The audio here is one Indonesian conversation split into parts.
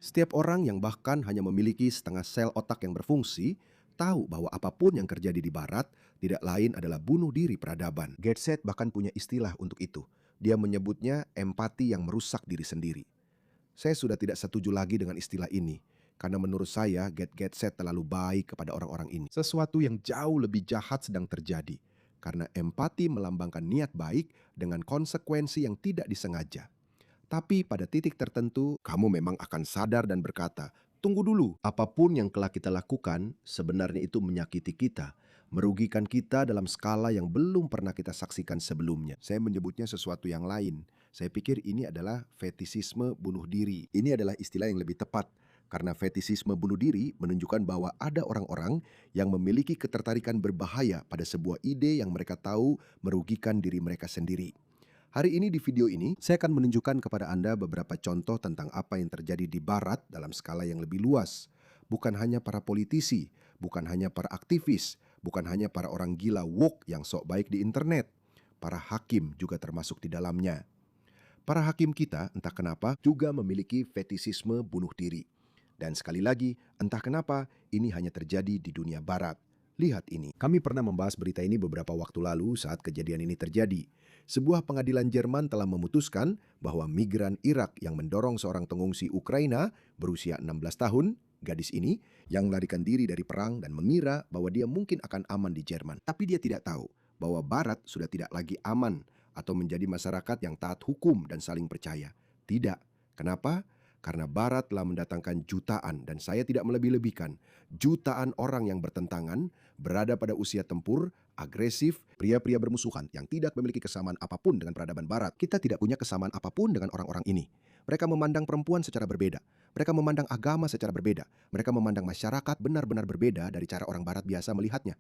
Setiap orang yang bahkan hanya memiliki setengah sel otak yang berfungsi, tahu bahwa apapun yang terjadi di Barat tidak lain adalah bunuh diri peradaban. Getset bahkan punya istilah untuk itu. Dia menyebutnya empati yang merusak diri sendiri. Saya sudah tidak setuju lagi dengan istilah ini, karena menurut saya Getset terlalu baik kepada orang-orang ini. Sesuatu yang jauh lebih jahat sedang terjadi, karena empati melambangkan niat baik dengan konsekuensi yang tidak disengaja. Tapi pada titik tertentu, kamu memang akan sadar dan berkata, tunggu dulu, apapun yang telah kita lakukan, sebenarnya itu menyakiti kita, merugikan kita dalam skala yang belum pernah kita saksikan sebelumnya. Saya menyebutnya sesuatu yang lain. Saya pikir ini adalah fetisisme bunuh diri. Ini adalah istilah yang lebih tepat, karena fetisisme bunuh diri menunjukkan bahwa ada orang-orang yang memiliki ketertarikan berbahaya pada sebuah ide yang mereka tahu merugikan diri mereka sendiri. Hari ini di video ini, saya akan menunjukkan kepada Anda beberapa contoh tentang apa yang terjadi di Barat dalam skala yang lebih luas. Bukan hanya para politisi, bukan hanya para aktivis, bukan hanya para orang gila woke yang sok baik di internet. Para hakim juga termasuk di dalamnya. Para hakim kita, entah kenapa, juga memiliki fetisisme bunuh diri. Dan sekali lagi, entah kenapa, ini hanya terjadi di dunia Barat. Lihat ini. Kami pernah membahas berita ini beberapa waktu lalu saat kejadian ini terjadi. Sebuah pengadilan Jerman telah memutuskan bahwa migran Irak yang mendorong seorang pengungsi Ukraina berusia 16 tahun, gadis ini, yang melarikan diri dari perang dan mengira bahwa dia mungkin akan aman di Jerman. Tapi dia tidak tahu bahwa Barat sudah tidak lagi aman atau menjadi masyarakat yang taat hukum dan saling percaya. Tidak. Kenapa? Karena Barat telah mendatangkan jutaan, dan saya tidak melebih-lebihkan, jutaan orang yang bertentangan, berada pada usia tempur, agresif, pria-pria bermusuhan yang tidak memiliki kesamaan apapun dengan peradaban Barat. Kita tidak punya kesamaan apapun dengan orang-orang ini. Mereka memandang perempuan secara berbeda. Mereka memandang agama secara berbeda. Mereka memandang masyarakat benar-benar berbeda dari cara orang Barat biasa melihatnya.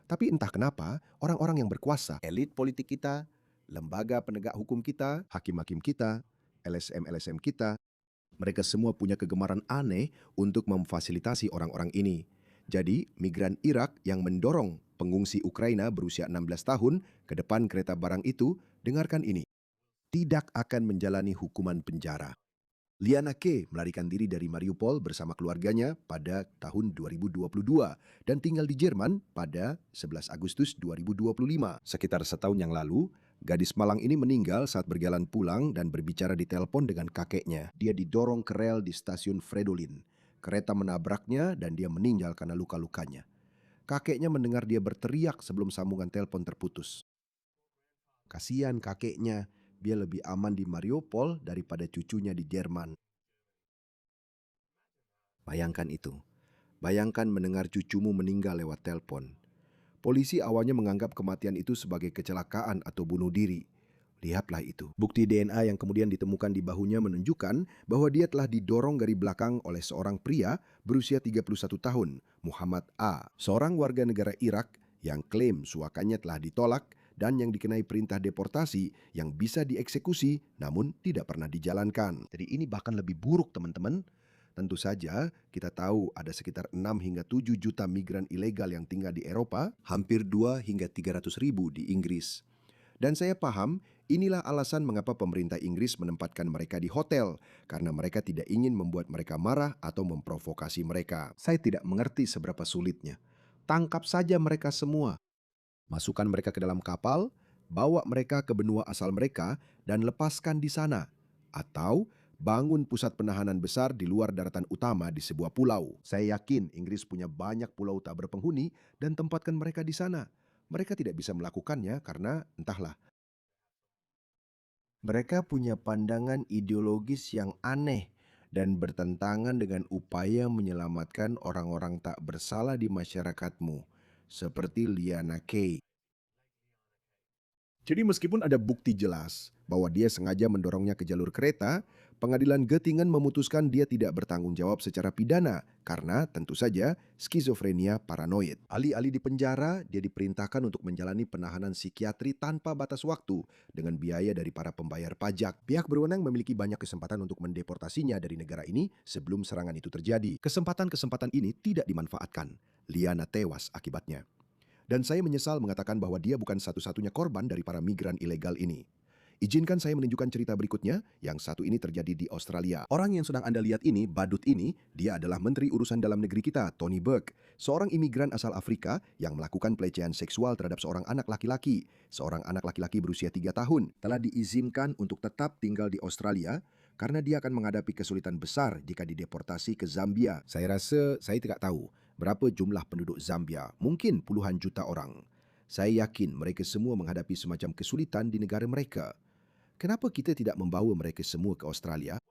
Tapi entah kenapa, orang-orang yang berkuasa, elit politik kita, lembaga penegak hukum kita, hakim-hakim kita, LSM-LSM kita, mereka semua punya kegemaran aneh untuk memfasilitasi orang-orang ini. Jadi, migran Irak yang mendorong pengungsi Ukraina berusia 16 tahun ke depan kereta barang itu, dengarkan ini, tidak akan menjalani hukuman penjara. Liana K. melarikan diri dari Mariupol bersama keluarganya pada tahun 2022 dan tinggal di Jerman pada 11 Agustus 2025. Sekitar setahun yang lalu, gadis Malang ini meninggal saat berjalan pulang dan berbicara di telepon dengan kakeknya. Dia didorong ke rel di stasiun Fridolin. Kereta menabraknya dan dia meninggal karena luka-lukanya. Kakeknya mendengar dia berteriak sebelum sambungan telepon terputus. Kasihan kakeknya, dia lebih aman di Mariupol daripada cucunya di Jerman. Bayangkan itu. Bayangkan mendengar cucumu meninggal lewat telepon. Polisi awalnya menganggap kematian itu sebagai kecelakaan atau bunuh diri. Lihatlah itu. Bukti DNA yang kemudian ditemukan di bahunya menunjukkan bahwa dia telah didorong dari belakang oleh seorang pria berusia 31 tahun, Muhammad A., seorang warga negara Irak yang klaim suakannya telah ditolak dan yang dikenai perintah deportasi yang bisa dieksekusi namun tidak pernah dijalankan. Jadi ini bahkan lebih buruk, teman-teman. Tentu saja kita tahu ada sekitar 6 hingga 7 juta migran ilegal yang tinggal di Eropa, hampir 2 hingga 300 ribu di Inggris. Dan saya paham inilah alasan mengapa pemerintah Inggris menempatkan mereka di hotel, karena mereka tidak ingin membuat mereka marah atau memprovokasi mereka. Saya tidak mengerti seberapa sulitnya. Tangkap saja mereka semua. Masukkan mereka ke dalam kapal, bawa mereka ke benua asal mereka, dan lepaskan di sana. Atau bangun pusat penahanan besar di luar daratan utama di sebuah pulau. Saya yakin Inggris punya banyak pulau tak berpenghuni dan tempatkan mereka di sana. Mereka tidak bisa melakukannya karena entahlah. Mereka punya pandangan ideologis yang aneh dan bertentangan dengan upaya menyelamatkan orang-orang tak bersalah di masyarakatmu, seperti Liana Kay. Jadi meskipun ada bukti jelas bahwa dia sengaja mendorongnya ke jalur kereta, pengadilan Göttingen memutuskan dia tidak bertanggung jawab secara pidana karena tentu saja skizofrenia paranoid. Alih-alih di penjara, dia diperintahkan untuk menjalani penahanan psikiatri tanpa batas waktu dengan biaya dari para pembayar pajak. Pihak berwenang memiliki banyak kesempatan untuk mendeportasinya dari negara ini sebelum serangan itu terjadi. Kesempatan-kesempatan ini tidak dimanfaatkan. Liana tewas akibatnya. Dan saya menyesal mengatakan bahwa dia bukan satu-satunya korban dari para migran ilegal ini. Izinkan saya menunjukkan cerita berikutnya, yang satu ini terjadi di Australia. Orang yang sedang Anda lihat ini, badut ini, dia adalah Menteri Urusan Dalam Negeri kita, Tony Burke. Seorang imigran asal Afrika yang melakukan pelecehan seksual terhadap seorang anak laki-laki. Seorang anak laki-laki berusia 3 tahun telah diizinkan untuk tetap tinggal di Australia karena dia akan menghadapi kesulitan besar jika dideportasi ke Zambia. Saya rasa saya tidak tahu berapa jumlah penduduk Zambia, mungkin puluhan juta orang. Saya yakin mereka semua menghadapi semacam kesulitan di negara mereka. Kenapa kita tidak membawa mereka semua ke Australia?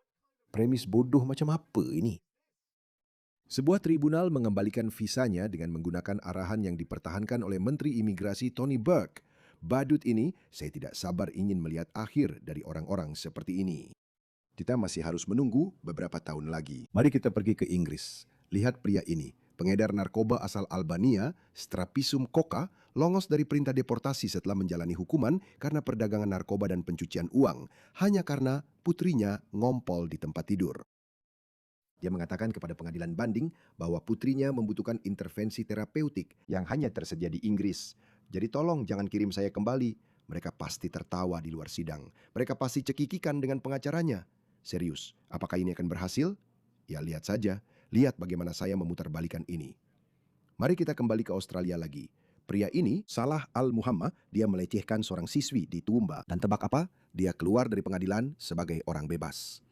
Premis bodoh macam apa ini? Sebuah tribunal mengembalikan visanya dengan menggunakan arahan yang dipertahankan oleh Menteri Imigrasi Tony Burke. Badut ini, saya tidak sabar ingin melihat akhir dari orang-orang seperti ini. Kita masih harus menunggu beberapa tahun lagi. Mari kita pergi ke Inggris. Lihat pria ini, pengedar narkoba asal Albania, Strapisum Koka, lolos dari perintah deportasi setelah menjalani hukuman karena perdagangan narkoba dan pencucian uang, hanya karena putrinya ngompol di tempat tidur. Dia mengatakan kepada pengadilan banding bahwa putrinya membutuhkan intervensi terapeutik yang hanya tersedia di Inggris. Jadi tolong jangan kirim saya kembali. Mereka pasti tertawa di luar sidang. Mereka pasti cekikikan dengan pengacaranya. Serius, apakah ini akan berhasil? Ya lihat saja, lihat bagaimana saya memutarbalikan ini. Mari kita kembali ke Australia lagi. Pria ini, Salah Al-Muhammad, dia melecehkan seorang siswi di Toowoomba. Dan tebak apa? Dia keluar dari pengadilan sebagai orang bebas.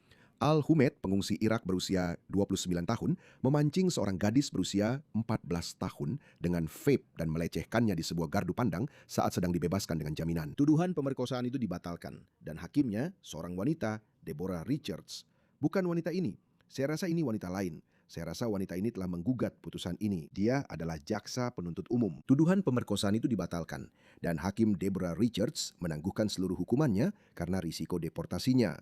Al-Humed, pengungsi Irak berusia 29 tahun, memancing seorang gadis berusia 14 tahun dengan vape dan melecehkannya di sebuah gardu pandang saat sedang dibebaskan dengan jaminan. Tuduhan pemerkosaan itu dibatalkan dan hakimnya seorang wanita, Deborah Richards. Bukan wanita ini, saya rasa ini wanita lain. Saya rasa wanita ini telah menggugat putusan ini. Dia adalah jaksa penuntut umum. Tuduhan pemerkosaan itu dibatalkan dan hakim Deborah Richards menangguhkan seluruh hukumannya karena risiko deportasinya.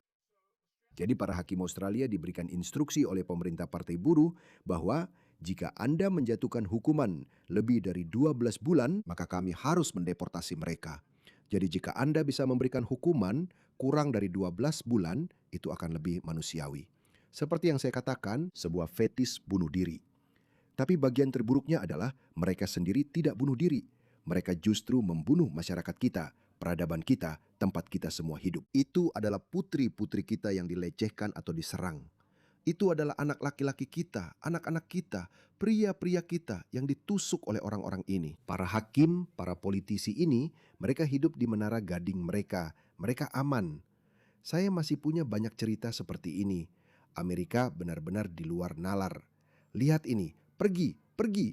Jadi para hakim Australia diberikan instruksi oleh pemerintah Partai Buruh bahwa jika Anda menjatuhkan hukuman lebih dari 12 bulan, maka kami harus mendeportasi mereka. Jadi jika Anda bisa memberikan hukuman kurang dari 12 bulan, itu akan lebih manusiawi. Seperti yang saya katakan, sebuah fetis bunuh diri. Tapi bagian terburuknya adalah mereka sendiri tidak bunuh diri. Mereka justru membunuh masyarakat kita, peradaban kita, tempat kita semua hidup. Itu adalah putri-putri kita yang dilecehkan atau diserang. Itu adalah anak laki-laki kita, anak-anak kita, pria-pria kita yang ditusuk oleh orang-orang ini. Para hakim, para politisi ini, mereka hidup di menara gading mereka. Mereka aman. Saya masih punya banyak cerita seperti ini. Amerika benar-benar di luar nalar. Lihat ini, pergi, pergi.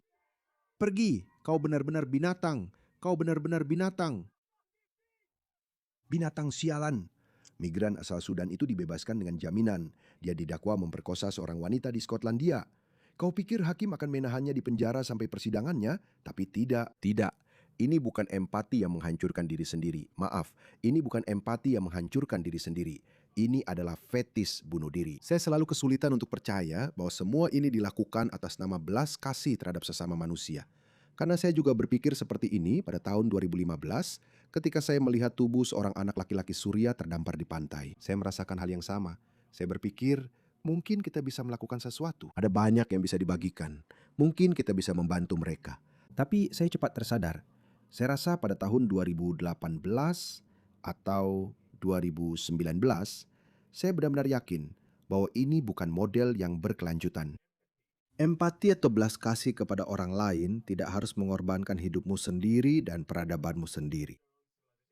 Pergi, kau benar-benar binatang. Kau benar-benar binatang. Binatang sialan. Migran asal Sudan itu dibebaskan dengan jaminan. Dia didakwa memperkosa seorang wanita di Skotlandia. Kau pikir hakim akan menahannya di penjara sampai persidangannya? Tapi tidak. Tidak. Ini bukan empati yang menghancurkan diri sendiri. Maaf, ini bukan empati yang menghancurkan diri sendiri. Ini adalah fetis bunuh diri. Saya selalu kesulitan untuk percaya bahwa semua ini dilakukan atas nama belas kasih terhadap sesama manusia. Karena saya juga berpikir seperti ini pada tahun 2015 ketika saya melihat tubuh seorang anak laki-laki Suria terdampar di pantai. Saya merasakan hal yang sama. Saya berpikir mungkin kita bisa melakukan sesuatu. Ada banyak yang bisa dibagikan. Mungkin kita bisa membantu mereka. Tapi saya cepat tersadar. Saya rasa pada tahun 2018 atau 2019, saya benar-benar yakin bahwa ini bukan model yang berkelanjutan. Empati atau belas kasih kepada orang lain tidak harus mengorbankan hidupmu sendiri dan peradabanmu sendiri.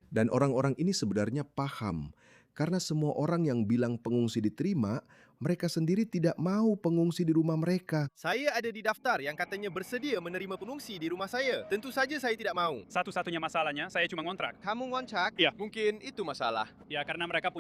Dan orang-orang ini sebenarnya paham, karena semua orang yang bilang pengungsi diterima, mereka sendiri tidak mau pengungsi di rumah mereka. Saya ada di daftar yang katanya bersedia menerima pengungsi di rumah saya. Tentu saja saya tidak mau. Satu-satunya masalahnya, saya cuma ngontrak. Kamu ngontrak? Ya. Mungkin itu masalah. Ya, karena mereka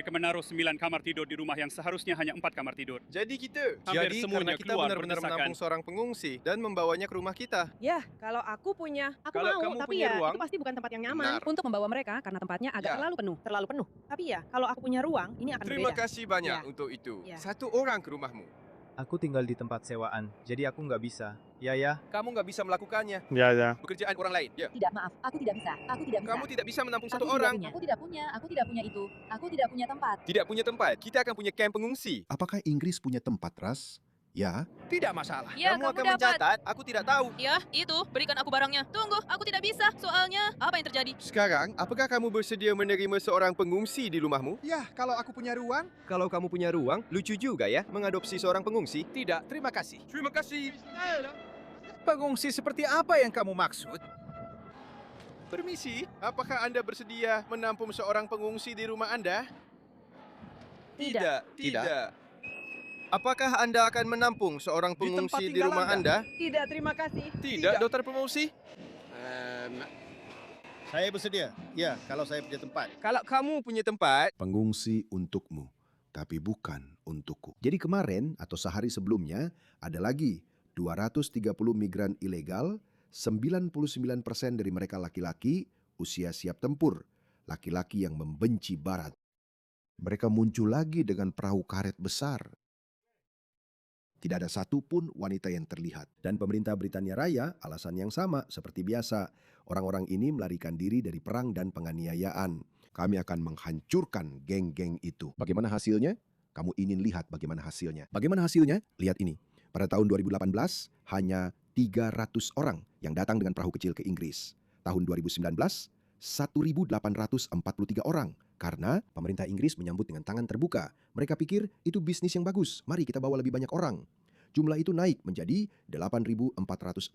menaruh 9 kamar tidur di rumah yang seharusnya hanya 4 kamar tidur. Jadi kita. Hampir Jadi semuanya karena kita keluar benar-benar berdesakan. menampung seorang pengungsi dan membawanya ke rumah kita. Ya, kalau aku punya, aku Kalau mau, kamu tapi punya ya ruang, itu pasti bukan tempat yang nyaman benar. untuk membawa mereka karena tempatnya agak Ya. terlalu penuh. Terlalu penuh. Tapi ya, kalau aku punya ruang, ini akan Terima berbeda. kasih banyak Ya. untuk itu. Ya. Satu orang ke rumahmu. Aku tinggal di tempat sewaan, jadi aku nggak bisa. Ya. Kamu nggak bisa melakukannya. Ya. Pekerjaan orang lain. Ya. Tidak, maaf. Aku tidak bisa. Aku tidak bisa. Kamu tidak bisa menampung Aku satu tidak orang. punya. Aku tidak punya. Aku tidak punya itu. Aku tidak punya tempat. Tidak punya tempat. Kita akan punya kamp pengungsi. Apakah Inggris punya tempat, Ras? Ya, Tidak masalah. Ya, kamu kamu akan dapat. mencatat, aku tidak tahu. Ya, itu. Berikan aku barangnya. Tunggu, aku tidak bisa. Soalnya, apa yang terjadi? Sekarang, apakah kamu bersedia menerima seorang pengungsi di rumahmu? Ya, kalau aku punya ruang. Kalau kamu punya ruang, lucu juga ya mengadopsi seorang pengungsi. Tidak, terima kasih. Terima kasih. Pengungsi seperti apa yang kamu maksud? Permisi, apakah Anda bersedia menampung seorang pengungsi di rumah Anda? Tidak. Apakah Anda akan menampung seorang Di tempat pengungsi di tinggal rumah Anda? Anda? Tidak, terima kasih. Tidak, dokter pengungsi. Saya bersedia. Ya, kalau saya punya tempat. Kalau kamu punya tempat, pengungsi untukmu, tapi bukan untukku. Jadi kemarin atau sehari sebelumnya ada lagi 230 migran ilegal, 99% dari mereka laki-laki, usia siap tempur, laki-laki yang membenci barat. Mereka muncul lagi dengan perahu karet besar. Tidak ada satupun wanita yang terlihat. Dan pemerintah Britania Raya alasan yang sama seperti biasa. Orang-orang ini melarikan diri dari perang dan penganiayaan. Kami akan menghancurkan geng-geng itu. Bagaimana hasilnya? Kamu ingin lihat bagaimana hasilnya. Bagaimana hasilnya? Lihat ini. Pada tahun 2018, hanya 300 orang yang datang dengan perahu kecil ke Inggris. Tahun 2019, 1.843 orang. Karena pemerintah Inggris menyambut dengan tangan terbuka. Mereka pikir itu bisnis yang bagus. Mari kita bawa lebih banyak orang. Jumlah itu naik menjadi 8.466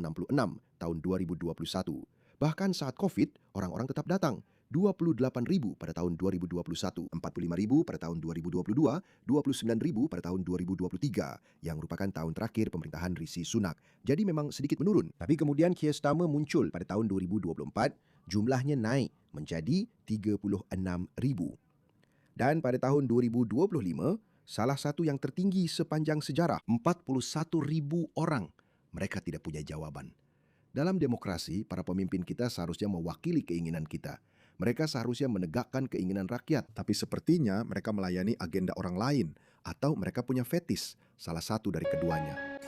tahun 2021. Bahkan saat COVID, orang-orang tetap datang. 28.000 pada tahun 2021, 45.000 pada tahun 2022, 29.000 pada tahun 2023, yang merupakan tahun terakhir pemerintahan Rishi Sunak. Jadi memang sedikit menurun. Tapi kemudian Keir Starmer muncul pada tahun 2024, jumlahnya naik menjadi 36.000. Dan pada tahun 2025, salah satu yang tertinggi sepanjang sejarah, 41.000 orang. Mereka tidak punya jawaban. Dalam demokrasi, para pemimpin kita seharusnya mewakili keinginan kita. Mereka seharusnya menegakkan keinginan rakyat. Tapi sepertinya mereka melayani agenda orang lain atau mereka punya fetis, salah satu dari keduanya.